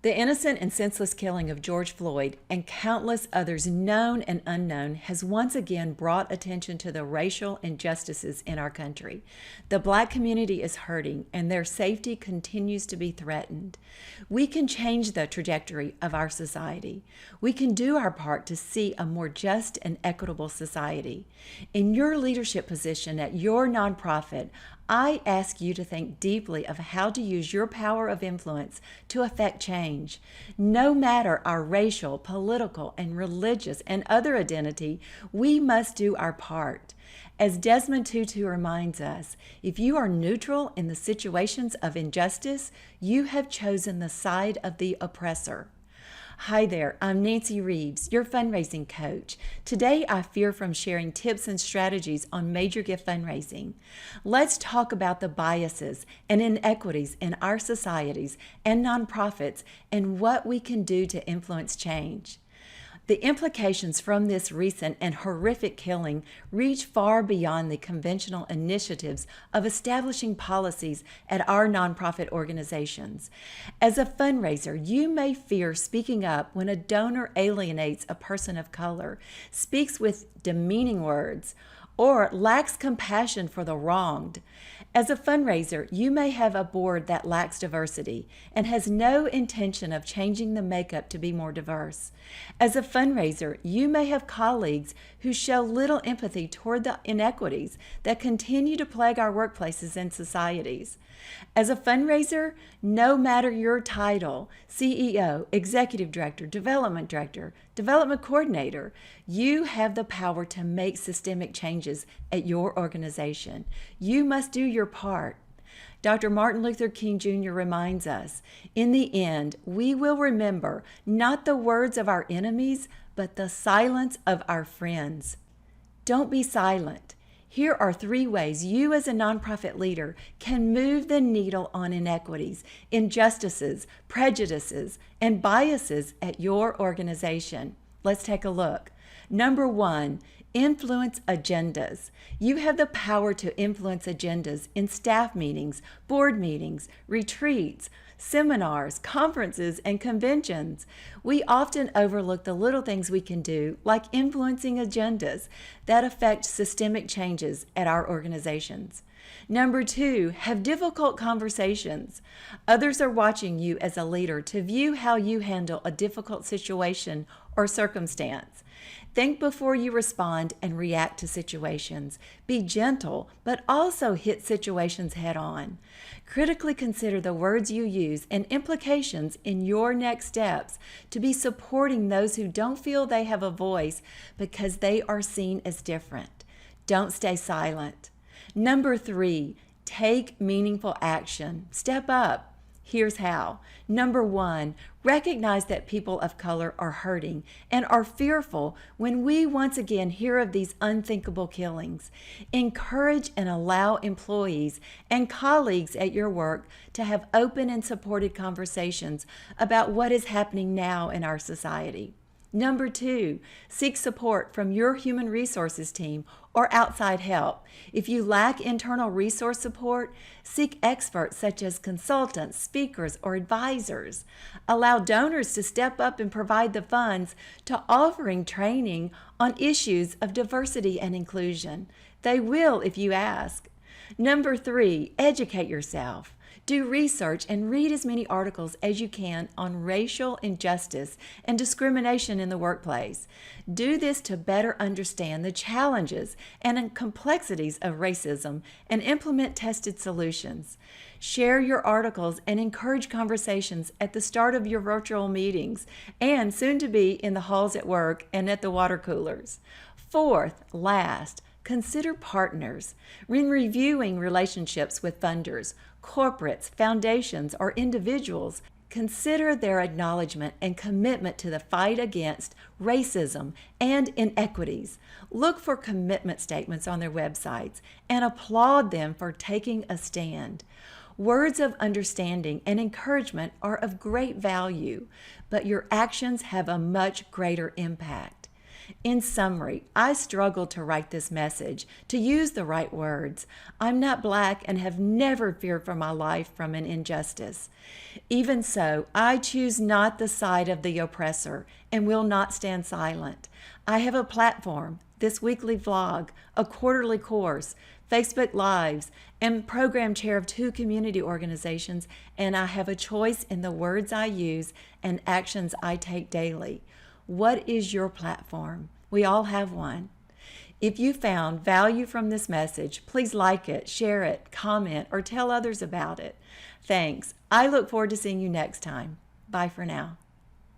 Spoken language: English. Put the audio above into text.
The innocent and senseless killing of George Floyd and countless others known and unknown has once again brought attention to the racial injustices in our country. The Black community is hurting and their safety continues to be threatened. We can change the trajectory of our society. We can do our part to see a more just and equitable society. In your leadership position at your nonprofit, I ask you to think deeply of how to use your power of influence to affect change. No matter our racial, political, and religious and other identity, we must do our part. As Desmond Tutu reminds us, if you are neutral in the situations of injustice, you have chosen the side of the oppressor. Hi there, I'm Nancy Reeves, your fundraising coach. Today I fear from sharing tips and strategies on major gift fundraising. Let's talk about the biases and inequities in our societies and nonprofits and what we can do to influence change. The implications from this recent and horrific killing reach far beyond the conventional initiatives of establishing policies at our nonprofit organizations. As a fundraiser, you may fear speaking up when a donor alienates a person of color, speaks with demeaning words, or lacks compassion for the wronged. As a fundraiser, you may have a board that lacks diversity and has no intention of changing the makeup to be more diverse. As a fundraiser, you may have colleagues who show little empathy toward the inequities that continue to plague our workplaces and societies. As a fundraiser, no matter your title, CEO, Executive Director, Development Coordinator, you have the power to make systemic changes at your organization. You must do your part. Dr. Martin Luther King Jr. reminds us, in the end, we will remember not the words of our enemies, but the silence of our friends. Don't be silent. Here are 3 ways you as a nonprofit leader can move the needle on inequities, injustices, prejudices, and biases at your organization. Let's take a look. Number 1, influence agendas. You have the power to influence agendas in staff meetings, board meetings, retreats, seminars, conferences, and conventions. We often overlook the little things we can do, like influencing agendas that affect systemic changes at our organizations. Number 2, have difficult conversations. Others are watching you as a leader to view how you handle a difficult situation or circumstance. Think before you respond and react to situations. Be gentle, but also hit situations head on. Critically consider the words you use and implications in your next steps to be supporting those who don't feel they have a voice because they are seen as different. Don't stay silent. Number 3, take meaningful action. Step up. Here's how. Number 1, recognize that people of color are hurting and are fearful when we once again hear of these unthinkable killings. Encourage and allow employees and colleagues at your work to have open and supported conversations about what is happening now in our society. Number 2, seek support from your human resources team or outside help. If you lack internal resource support, seek experts such as consultants, speakers, or advisors. Allow donors to step up and provide the funds to offering training on issues of diversity and inclusion. They will if you ask. Number 3, educate yourself. Do research and read as many articles as you can on racial injustice and discrimination in the workplace. Do this to better understand the challenges and complexities of racism and implement tested solutions. Share your articles and encourage conversations at the start of your virtual meetings and soon to be in the halls at work and at the water coolers. 4th, last, consider partners. When reviewing relationships with funders, corporates, foundations, or individuals, consider their acknowledgement and commitment to the fight against racism and inequities. Look for commitment statements on their websites and applaud them for taking a stand. Words of understanding and encouragement are of great value, but your actions have a much greater impact. In summary, I struggled to write this message, to use the right words. I'm not Black and have never feared for my life from an injustice. Even so, I choose not the side of the oppressor and will not stand silent. I have a platform, this weekly vlog, a quarterly course, Facebook Lives, and program chair of 2 community organizations, and I have a choice in the words I use and actions I take daily. What is your platform? We all have one. If you found value from this message, please like it, share it, comment, or tell others about it. Thanks. I look forward to seeing you next time. Bye for now.